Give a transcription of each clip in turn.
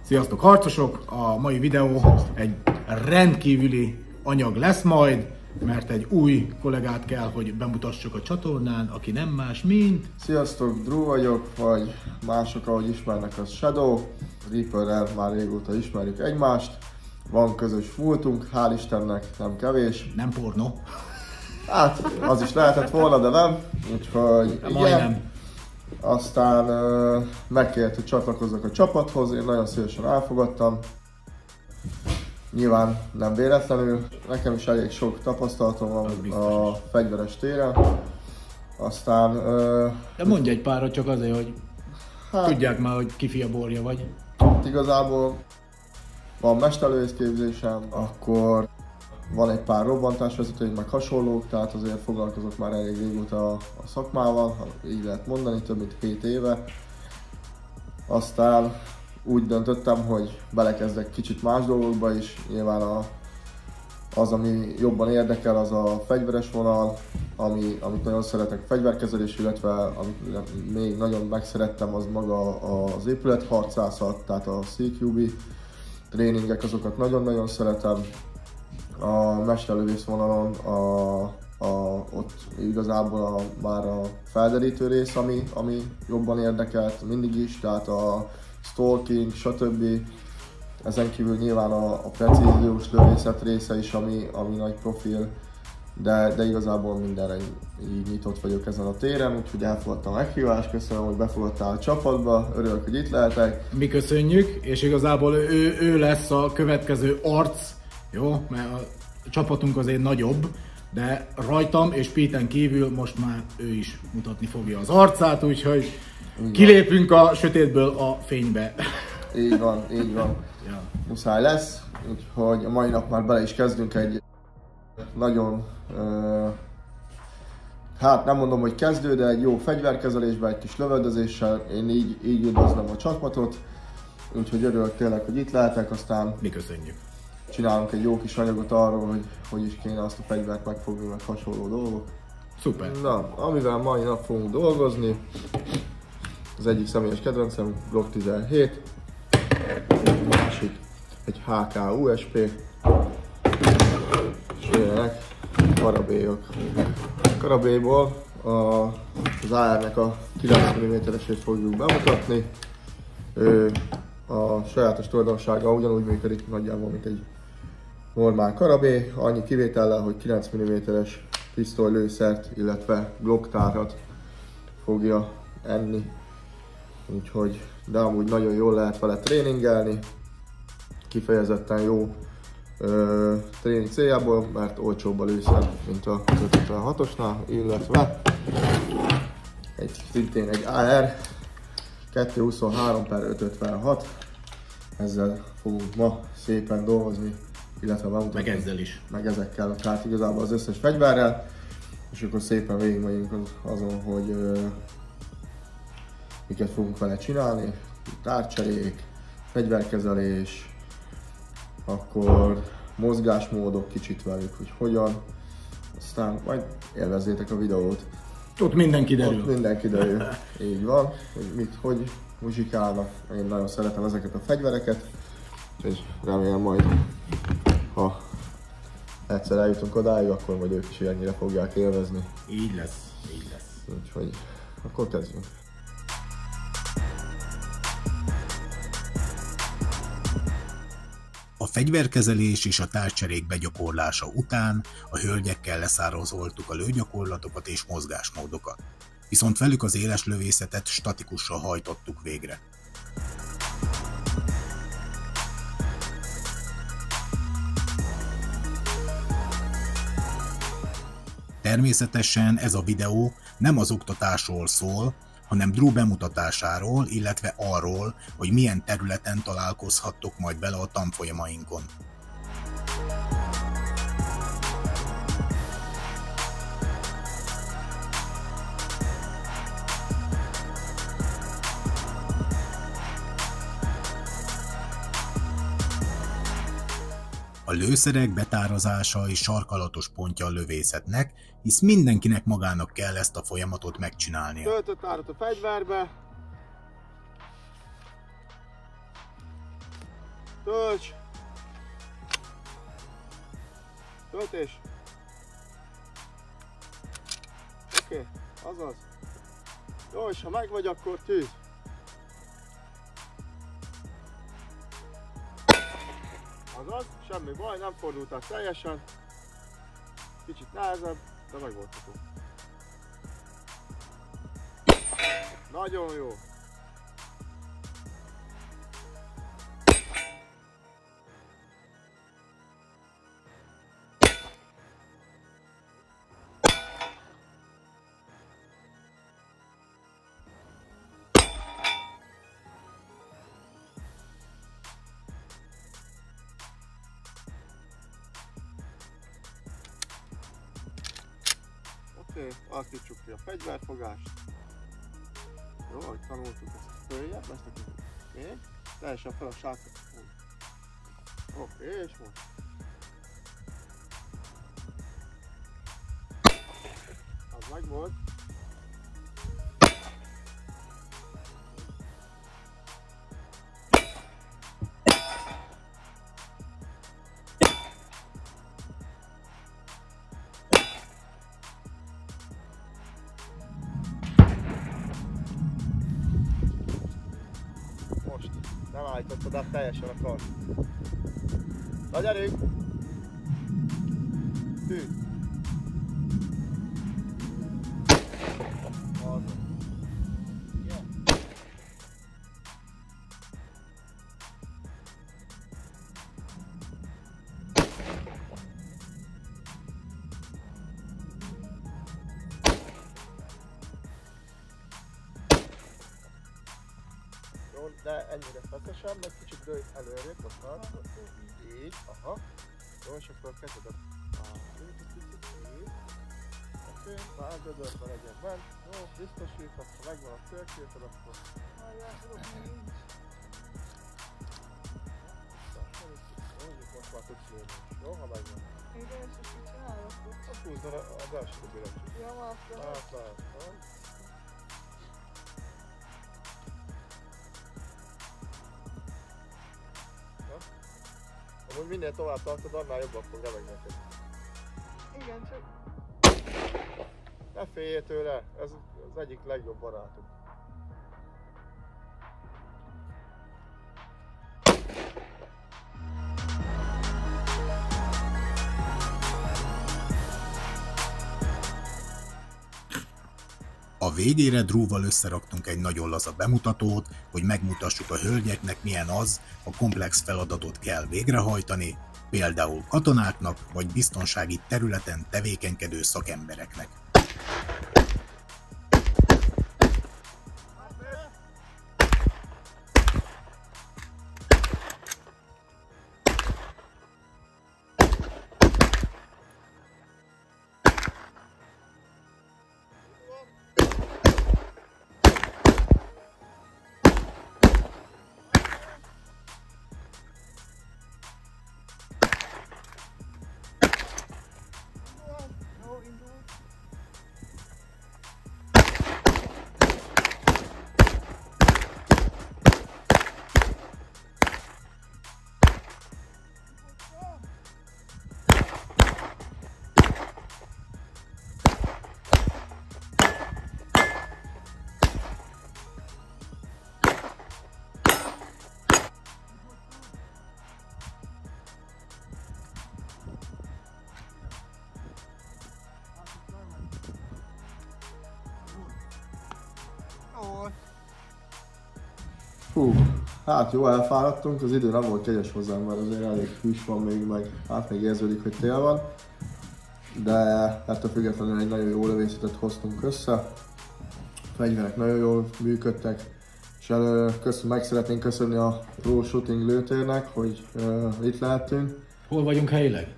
Sziasztok harcosok! A mai videó egy rendkívüli anyag lesz majd, mert egy új kollégát kell, hogy bemutassuk a csatornán, aki nem más, mint... Sziasztok, Drew vagyok, vagy mások, ahogy ismernek, az Shadow. Reaperrel már régóta ismerjük egymást. Van közös múltunk, hál' Istennek, nem kevés. Nem pornó. Hát, az is lehetett volna, de nem. Úgyhogy igen. Majdnem. Aztán megkért, hogy csatlakozzak a csapathoz, én nagyon szívesen elfogadtam. Nyilván nem véletlenül, nekem is elég sok tapasztalatom van a fegyveres téren. Aztán... De mondj egy párat csak azért, hogy hát, tudják már, hogy ki fia borja vagy. Igazából van mesterlövészképzésem, akkor van egy pár robbantásvezetőink, meg hasonlók, tehát azért foglalkozok már elég régóta a szakmával, ha így lehet mondani, több mint 7 éve. Aztán úgy döntöttem, hogy belekezdek kicsit más dolgokba is, nyilván az, ami jobban érdekel, az a fegyveres vonal, amit nagyon szeretek, fegyverkezelés, illetve amit még nagyon megszerettem, az maga az épületharcászat, tehát a CQB tréningek, azokat nagyon-nagyon szeretem. A mesterlövész vonalon ott igazából már a felderítő rész, ami jobban érdekelt mindig is, tehát a stalking, stb. Ezen kívül nyilván a precíziós lövészet része is, ami nagy profil, de igazából mindenre így nyitott vagyok ezen a téren, úgyhogy elfogadtam a meghívást, köszönöm, hogy befogadtál a csapatba, örülök, hogy itt lehetek. Mi köszönjük, és igazából ő lesz a következő arc, jó? Mert a csapatunk azért nagyobb, de rajtam és Peten kívül most már ő is mutatni fogja az arcát, úgyhogy kilépünk a sötétből a fénybe. Így van, így van. Ja. Muszáj lesz, úgyhogy a mai nap már bele is kezdünk egy nagyon, hát nem mondom, hogy kezdő, de egy jó fegyverkezelésben, egy kis lövöldözéssel. Én így üdvözlöm a csapatot, úgyhogy örülök tényleg, hogy itt lehetek, aztán Mi köszönjük. csinálunk egy jó kis anyagot arról, hogy is kéne azt a fegyvert megfogni, meg hasonló dolgok. Szuper. Na, amivel mai nap fogunk dolgozni, az egyik személyes kedvencem, Glock 17, egy másik, egy HK USP, és jöjjenek karabélyok. A karabélyból az AR-nek a 9 mm-esét fogjuk bemutatni. A sajátos tulajdonsága ugyanúgy működik nagyjából, mint egy normál karabély, annyi kivétellel, hogy 9 mm-es pisztolylőszert, illetve glocktárat fogja enni. Úgyhogy, de amúgy nagyon jól lehet vele tréningelni, kifejezetten jó tréning céljából, mert olcsóbb a lőszer, mint a 556-osnál, illetve szintén egy AR 223/556, ezzel fogunk ma szépen dolgozni, illetve bemutatni. Meg ezzel is. Meg ezekkel, tehát igazából az összes fegyverrel, és akkor szépen végigmegyünk azon, hogy miket fogunk vele csinálni, tárcserék, fegyverkezelés, akkor mozgásmódok kicsit velük, hogy hogyan, aztán majd élvezzétek a videót. Ott minden kiderül. Ott minden kiderül, így van, hogy hogy muzsikálnak. Én nagyon szeretem ezeket a fegyvereket, úgyhogy remélem majd, ha egyszer eljutunk odáig, akkor majd ők is ennyire fogják élvezni. Így lesz, így lesz. Úgyhogy akkor kezdjünk. A fegyverkezelés és a tárcserék begyakorlása után a hölgyekkel leszározoltuk a lőgyakorlatokat és mozgásmódokat, viszont velük az éles lövészetet statikusan hajtottuk végre. Természetesen ez a videó nem az oktatásról szól, hanem Drew bemutatásáról, illetve arról, hogy milyen területen találkozhattok majd vele a tanfolyamainkon. A lőszerek betározása és sarkalatos pontja a lövészetnek, hisz mindenkinek magának kell ezt a folyamatot megcsinálnia. Töltött árat a fegyverbe. Tölts! Töltés! Oké, azaz. Jó, és ha meg vagy, akkor tűz. Azaz, semmi baj, nem fordultál teljesen. Kicsit nehezebb, de megoldható. Nagyon jó. Oké, alakítsuk ki a fegyverfogást. Jó, ahogy tanultuk ezt följebb, ezt a kicsit. Oké, teljesen fel a sátot. Oké, és most. Az meg volt. Most nem állítottad át teljesen a kart. Nagy erő! Tűz! Jó, de ennyire feszesen, meg kicsit dőj előrébb, most már. Így, aha. Jó, és akkor kezded a így. Oké, már gödörbe legyen bent. Jó, biztosítasz, ha megvan a célképed, akkor... Most már tudsz lőni is, jó, ha megvan. Igen, és most mit csinálok? Azt húzd az első billentyűt. Ja, már Lát. Amúgy minél tovább tartod, annál jobban fog remegni neked. Igen, csak... Ne féljél tőle, ez az egyik legjobb barátunk. A végére Drewval összeraktunk egy nagyon laza bemutatót, hogy megmutassuk a hölgyeknek, milyen az, ha komplex feladatot kell végrehajtani, például katonáknak vagy biztonsági területen tevékenykedő szakembereknek. Hú, hát jó, elfáradtunk, az idő nem volt kegyes hozzánk, mert azért elég hűs van még, meg hát még érződik, hogy tél van. De ettől függetlenül egy nagyon jó lövészetet hoztunk össze. A fegyverek nagyon jól működtek, és meg szeretnénk köszönni a Pro Shooting lőtérnek, hogy itt lehetünk. Hol vagyunk helyileg?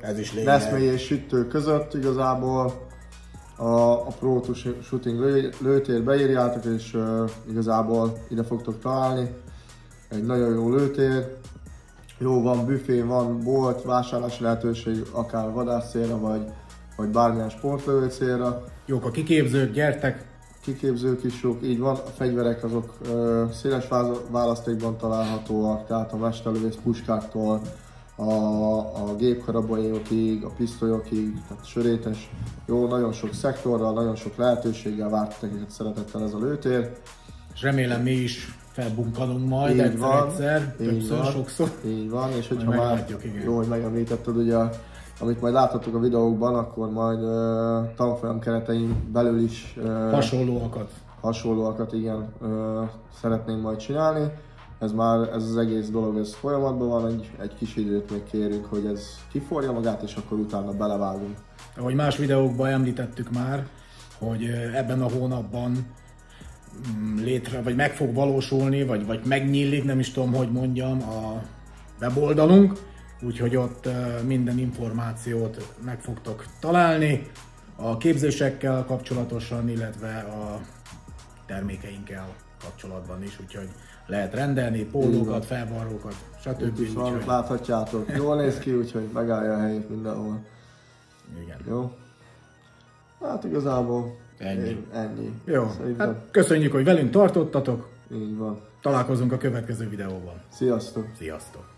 Ez is lényeg. Neszmély és Sütő között igazából. A Pro Shooting lőtér beírjátok, és igazából ide fogtok találni. Egy nagyon jó lőtér. Jó, van büfé, van bolt, vásárlási lehetőség, akár vadász célra, vagy bármilyen sportlövő célra. Jók a kiképzők, gyertek! kiképzők is jók, így van, a fegyverek azok széles választékban találhatóak, tehát a mesterlövész puskáktól, a gépkarabonyokig, a pisztolyokig, tehát sörétes, jó, nagyon sok szektorral, nagyon sok lehetőséggel várt titeket szeretettel ez a lőtér. És remélem mi is felbunkanunk majd egyszer, többször, sokszor. Így van, és hogyha már meglátjuk, jó, hogy megemlítetted, ugye, amit majd láthatok a videókban, akkor majd tanfolyam keretein belül is hasonlóakat igen, szeretnénk majd csinálni. Ez az egész dolog, ez folyamatban van, egy kis időt még kérünk, hogy ez kiforja magát, és akkor utána belevágunk. Ahogy más videókban említettük már, hogy ebben a hónapban vagy meg fog valósulni, vagy megnyílik, nem is tudom, hogy mondjam, a weboldalunk, úgyhogy ott minden információt meg fogtok találni a képzésekkel kapcsolatosan, illetve a termékeinkkel kapcsolatban is, úgyhogy lehet rendelni pólókat, felvarrókat, stb. Itt is van, láthatjátok, jól néz ki, úgyhogy megállja a helyét mindenhol. Igen. Jó? Hát igazából ennyi. Jó, hát köszönjük, hogy velünk tartottatok. Így van. Találkozunk a következő videóban. Sziasztok! Sziasztok!